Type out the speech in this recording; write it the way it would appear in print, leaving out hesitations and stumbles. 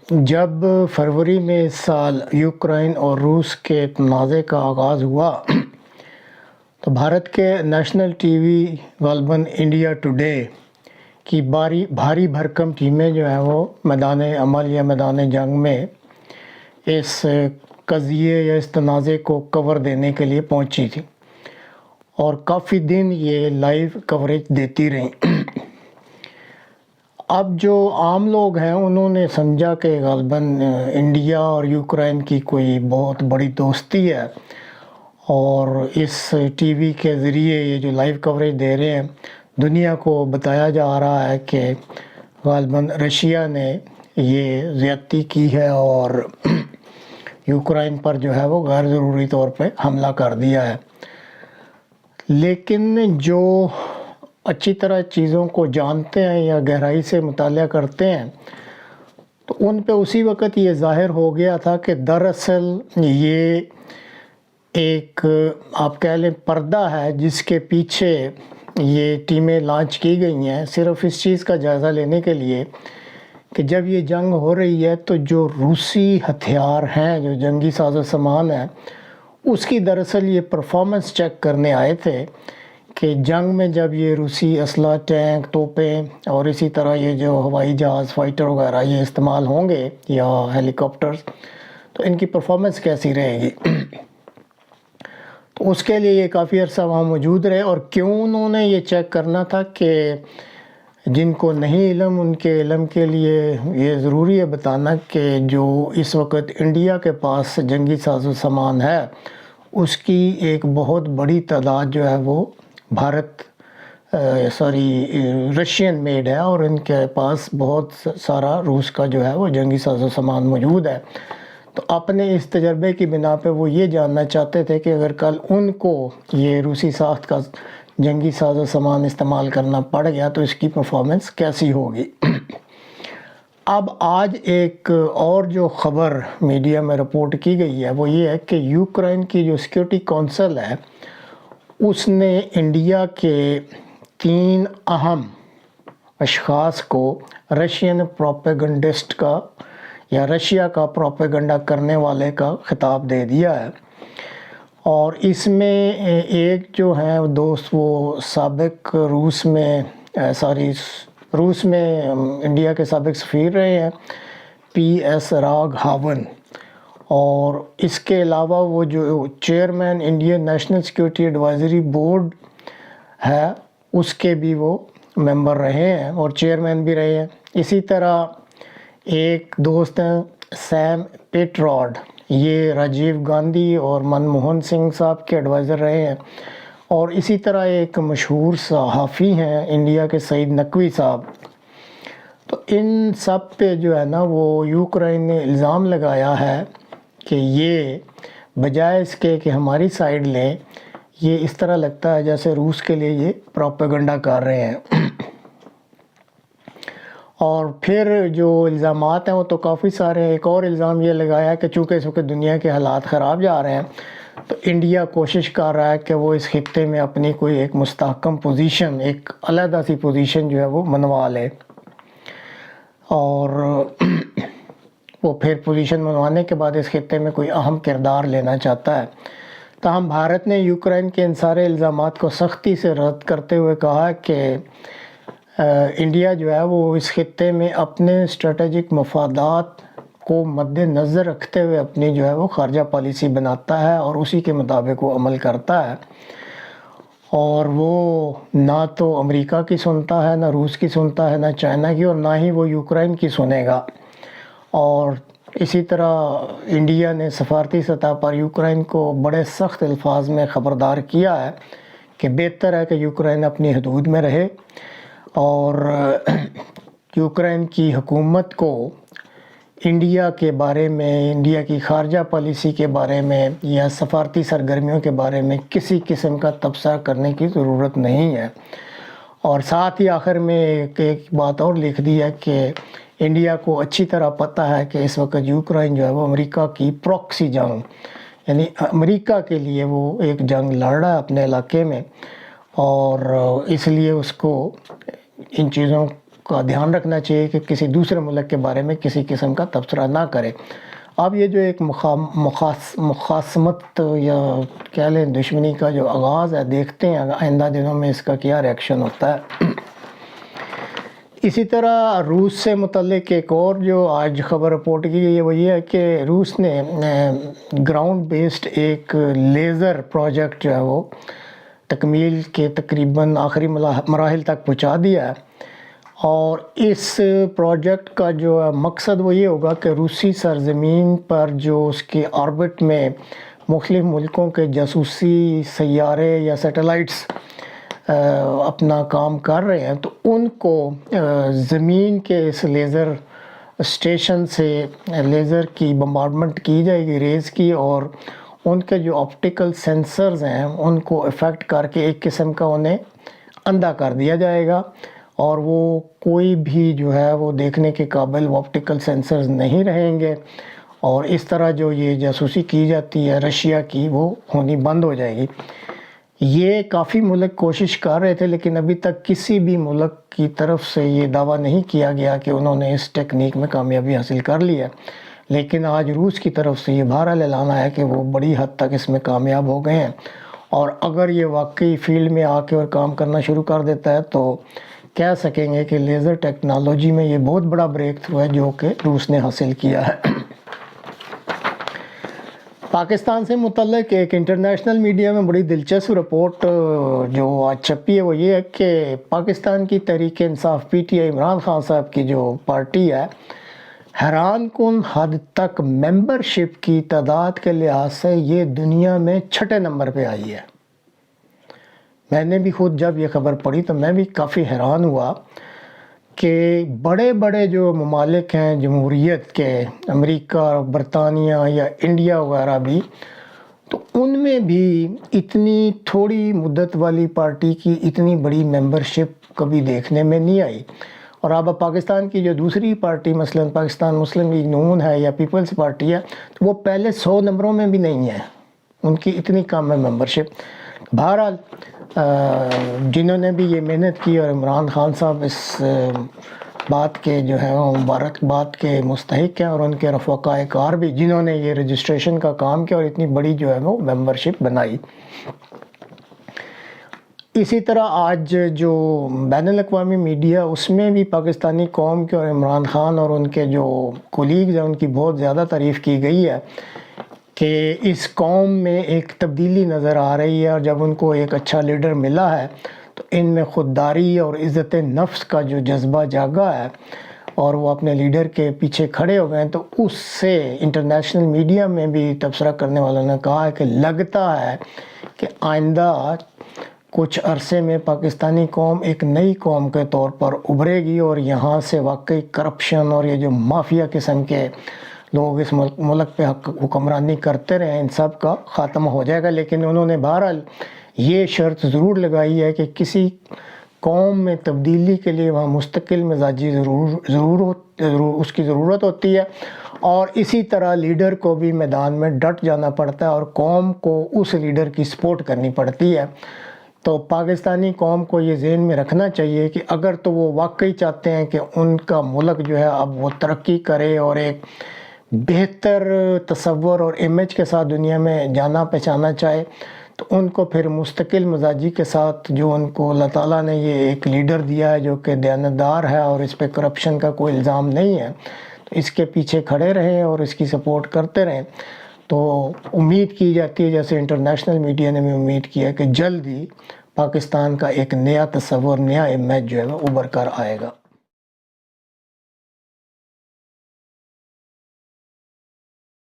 جب فروری میں اس سال یوکرائن اور روس کے تنازع کا آغاز ہوا تو بھارت کے نیشنل ٹی وی غالباً انڈیا ٹوڈے کی بھاری بھرکم ٹیمیں جو ہیں وہ میدان عمل یا میدان جنگ میں اس قضیے یا اس تنازع کو کور دینے کے لیے پہنچی تھی اور کافی دن یہ لائیو کوریج دیتی رہیں۔ اب جو عام لوگ ہیں انہوں نے سمجھا کہ غالباً انڈیا اور یوکرائن کی کوئی بہت بڑی دوستی ہے اور اس ٹی وی کے ذریعے یہ جو لائیو کوریج دے رہے ہیں دنیا کو بتایا جا رہا ہے کہ غالباً رشیا نے یہ زیادتی کی ہے اور یوکرائن پر جو ہے وہ غیر ضروری طور پہ حملہ کر دیا ہے۔ لیکن جو اچھی طرح چیزوں کو جانتے ہیں یا گہرائی سے مطالعہ کرتے ہیں تو ان پہ اسی وقت یہ ظاہر ہو گیا تھا کہ دراصل یہ ایک آپ کہہ لیں پردہ ہے جس کے پیچھے یہ ٹیمیں لانچ کی گئی ہیں صرف اس چیز کا جائزہ لینے کے لیے کہ جب یہ جنگ ہو رہی ہے تو جو روسی ہتھیار ہیں جو جنگی ساز و سامان ہیں اس کی دراصل یہ پرفارمنس چیک کرنے آئے تھے کہ جنگ میں جب یہ روسی اسلحہ ٹینک توپیں اور اسی طرح یہ جو ہوائی جہاز فائٹر وغیرہ یہ استعمال ہوں گے یا ہیلی کاپٹرز تو ان کی پرفارمنس کیسی رہے گی۔ تو اس کے لیے یہ کافی عرصہ وہاں موجود رہے اور کیوں انہوں نے یہ چیک کرنا تھا کہ جن کو نہیں علم ان کے علم کے لیے یہ ضروری ہے بتانا کہ جو اس وقت انڈیا کے پاس جنگی ساز و سامان ہے اس کی ایک بہت بڑی تعداد جو ہے وہ رشین میڈ ہے اور ان کے پاس بہت سارا روس کا جو ہے وہ جنگی ساز و سامان موجود ہے۔ تو اپنے اس تجربے کی بنا پہ وہ یہ جاننا چاہتے تھے کہ اگر کل ان کو یہ روسی ساخت کا جنگی ساز و سامان استعمال کرنا پڑ گیا تو اس کی پرفارمنس کیسی ہوگی۔ اب آج ایک اور جو خبر میڈیا میں رپورٹ کی گئی ہے وہ یہ ہے کہ یوکرائن کی جو سیکیورٹی کونسل ہے اس نے انڈیا کے 3 اہم اشخاص کو رشین پروپیگنڈسٹ کا یا رشیا کا پروپیگنڈا کرنے والے کا خطاب دے دیا ہے اور اس میں ایک جو ہے دوست وہ سابق روس میں انڈیا کے سابق سفیر رہے ہیں پی ایس راگ ہاون اور اس کے علاوہ وہ جو chairman Indian national security advisory board ہے اس کے بھی وہ ممبر رہے ہیں اور چیئرمین بھی رہے ہیں۔ اسی طرح ایک دوست ہیں سیم پیٹراڈ یہ راجیو گاندھی اور منموہن سنگھ صاحب کے ایڈوائزر رہے ہیں اور اسی طرح ایک مشہور صحافی ہیں انڈیا کے سعید نقوی صاحب۔ تو ان سب پہ جو ہے نا وہ یوکرائن نے الزام لگایا ہے کہ یہ بجائے اس کے کہ ہماری سائیڈ لیں یہ اس طرح لگتا ہے جیسے روس کے لیے یہ پروپیگنڈا کر رہے ہیں۔ اور پھر جو الزامات ہیں وہ تو کافی سارے ہیں۔ ایک اور الزام یہ لگایا کہ چونکہ اس وقت دنیا کے حالات خراب جا رہے ہیں تو انڈیا کوشش کر رہا ہے کہ وہ اس خطے میں اپنی کوئی ایک مستحکم پوزیشن ایک علیحدہ سی پوزیشن جو ہے وہ منوا لے اور وہ پھر پوزیشن منوانے کے بعد اس خطے میں کوئی اہم کردار لینا چاہتا ہے۔ تاہم بھارت نے یوکرائن کے ان سارے الزامات کو سختی سے رد کرتے ہوئے کہا کہ انڈیا جو ہے وہ اس خطے میں اپنے اسٹریٹجک مفادات کو مد نظر رکھتے ہوئے اپنی جو ہے وہ خارجہ پالیسی بناتا ہے اور اسی کے مطابق وہ عمل کرتا ہے اور وہ نہ تو امریکہ کی سنتا ہے نہ روس کی سنتا ہے نہ چائنا کی اور نہ ہی وہ یوکرائن کی سنے گا۔ اور اسی طرح انڈیا نے سفارتی سطح پر یوکرائن کو بڑے سخت الفاظ میں خبردار کیا ہے کہ بہتر ہے کہ یوکرائن اپنی حدود میں رہے اور یوکرائن کی حکومت کو انڈیا کے بارے میں انڈیا کی خارجہ پالیسی کے بارے میں یا سفارتی سرگرمیوں کے بارے میں کسی قسم کا تبصرہ کرنے کی ضرورت نہیں ہے۔ اور ساتھ ہی آخر میں ایک بات اور لکھ دی ہے کہ انڈیا کو اچھی طرح پتہ ہے کہ اس وقت یوکرائن جو ہے وہ امریکہ کی پروکسی جنگ یعنی امریکہ کے لیے وہ ایک جنگ لڑ رہا ہے اپنے علاقے میں اور اس لیے اس کو ان چیزوں کا دھیان رکھنا چاہیے کہ کسی دوسرے ملک کے بارے میں کسی قسم کا تبصرہ نہ کرے۔ اب یہ جو ایک مخاصمت یا کہہ لیں دشمنی کا جو آغاز ہے، دیکھتے ہیں آئندہ دنوں میں اس کا کیا ریئیکشن ہوتا ہے۔ اسی طرح روس سے متعلق ایک اور جو آج خبر رپورٹ کی گئی ہے وہ یہ ہے کہ روس نے گراؤنڈ بیسڈ ایک لیزر پروجیکٹ جو ہے وہ تکمیل کے تقریباً آخری مراحل تک پہنچا دیا ہے، اور اس پروجیکٹ کا جو مقصد وہ یہ ہوگا کہ روسی سرزمین پر جو اس کے آربٹ میں مختلف ملکوں کے جاسوسی سیارے یا سیٹلائٹس اپنا کام کر رہے ہیں، تو ان کو زمین کے اس لیزر اسٹیشن سے لیزر کی بمبارڈمنٹ کی جائے گی، ریز کی، اور ان کے جو آپٹیکل سینسرز ہیں ان کو افیکٹ کر کے ایک قسم کا انہیں اندھا کر دیا جائے گا، اور وہ کوئی بھی جو ہے وہ دیکھنے کے قابل وہ آپٹیکل سینسرز نہیں رہیں گے، اور اس طرح جو یہ جاسوسی کی جاتی ہے رشیا کی وہ ہونی بند ہو جائے گی۔ یہ کافی ملک کوشش کر رہے تھے، لیکن ابھی تک کسی بھی ملک کی طرف سے یہ دعویٰ نہیں کیا گیا کہ انہوں نے اس ٹیکنیک میں کامیابی حاصل کر لی ہے، لیکن آج روس کی طرف سے یہ بہرحال اعلان آیا کہ وہ بڑی حد تک اس میں کامیاب ہو گئے ہیں، اور اگر یہ واقعی فیلڈ میں آ کے اور کام کرنا شروع کر دیتا ہے تو کہہ سکیں گے کہ لیزر ٹیکنالوجی میں یہ بہت بڑا بریک تھرو ہے جو کہ روس نے حاصل کیا ہے۔ پاکستان سے متعلق ایک انٹرنیشنل میڈیا میں بڑی دلچسپ رپورٹ جو آج چھپی ہے وہ یہ ہے کہ پاکستان کی Tehreek Insaf P T I Imran Khan صاحب کی جو پارٹی ہے، حیران کن حد تک ممبرشپ کی تعداد کے لحاظ سے یہ دنیا میں 6 نمبر پہ آئی ہے۔ میں نے بھی خود جب یہ خبر پڑھی تو میں بھی کافی حیران ہوا کہ بڑے بڑے جو ممالک ہیں جمہوریت کے، امریکہ، برطانیہ یا انڈیا وغیرہ بھی، تو ان میں بھی اتنی تھوڑی مدت والی پارٹی کی اتنی بڑی ممبرشپ کبھی دیکھنے میں نہیں آئی۔ اور اب پاکستان کی جو دوسری پارٹی مثلاً پاکستان مسلم لیگ نون ہے یا پیپلز پارٹی ہے، تو وہ پہلے 100 نمبروں میں بھی نہیں ہے، ان کی اتنی کم ہے ممبرشپ۔ بہرحال جنہوں نے بھی یہ محنت کی، اور عمران خان صاحب اس بات کے جو ہے وہ مبارکباد کے مستحق ہیں، اور ان کے رفقاء کار بھی جنہوں نے یہ رجسٹریشن کا کام کیا اور اتنی بڑی جو ہے وہ ممبرشپ بنائی۔ اسی طرح آج جو بین الاقوامی میڈیا اس میں بھی پاکستانی قوم کے اور عمران خان اور ان کے جو کولیگز ہیں ان کی بہت زیادہ تعریف کی گئی ہے کہ اس قوم میں ایک تبدیلی نظر آ رہی ہے، اور جب ان کو ایک اچھا لیڈر ملا ہے تو ان میں خودداری اور عزت نفس کا جو جذبہ جاگا ہے اور وہ اپنے لیڈر کے پیچھے کھڑے ہو گئے ہیں، تو اس سے انٹرنیشنل میڈیا میں بھی تبصرہ کرنے والوں نے کہا ہے کہ لگتا ہے کہ آئندہ کچھ عرصے میں پاکستانی قوم ایک نئی قوم کے طور پر ابھرے گی، اور یہاں سے واقعی کرپشن اور یہ جو مافیا قسم کے لوگ اس ملک پہ حکمرانی کرتے رہے ہیں ان سب کا خاتمہ ہو جائے گا۔ لیکن انہوں نے بہرحال یہ شرط ضرور لگائی ہے کہ کسی قوم میں تبدیلی کے لیے وہاں مستقل مزاجی اس کی ضرورت ہوتی ہے، اور اسی طرح لیڈر کو بھی میدان میں ڈٹ جانا پڑتا ہے اور قوم کو اس لیڈر کی سپورٹ کرنی پڑتی ہے۔ تو پاکستانی قوم کو یہ ذہن میں رکھنا چاہیے کہ اگر تو وہ واقعی چاہتے ہیں کہ ان کا ملک جو ہے اب وہ ترقی کرے اور ایک بہتر تصور اور امیج کے ساتھ دنیا میں جانا پہچانا چاہے، تو ان کو پھر مستقل مزاجی کے ساتھ جو ان کو اللہ تعالیٰ نے یہ ایک لیڈر دیا ہے جو کہ دیانتدار ہے اور اس پہ کرپشن کا کوئی الزام نہیں ہے، تو اس کے پیچھے کھڑے رہیں اور اس کی سپورٹ کرتے رہیں۔ تو امید کی جاتی ہے، جیسے انٹرنیشنل میڈیا نے بھی امید کیا کہ جلد ہی پاکستان کا ایک نیا تصور، نیا امیج جو ہے وہ ابھر کر آئے گا۔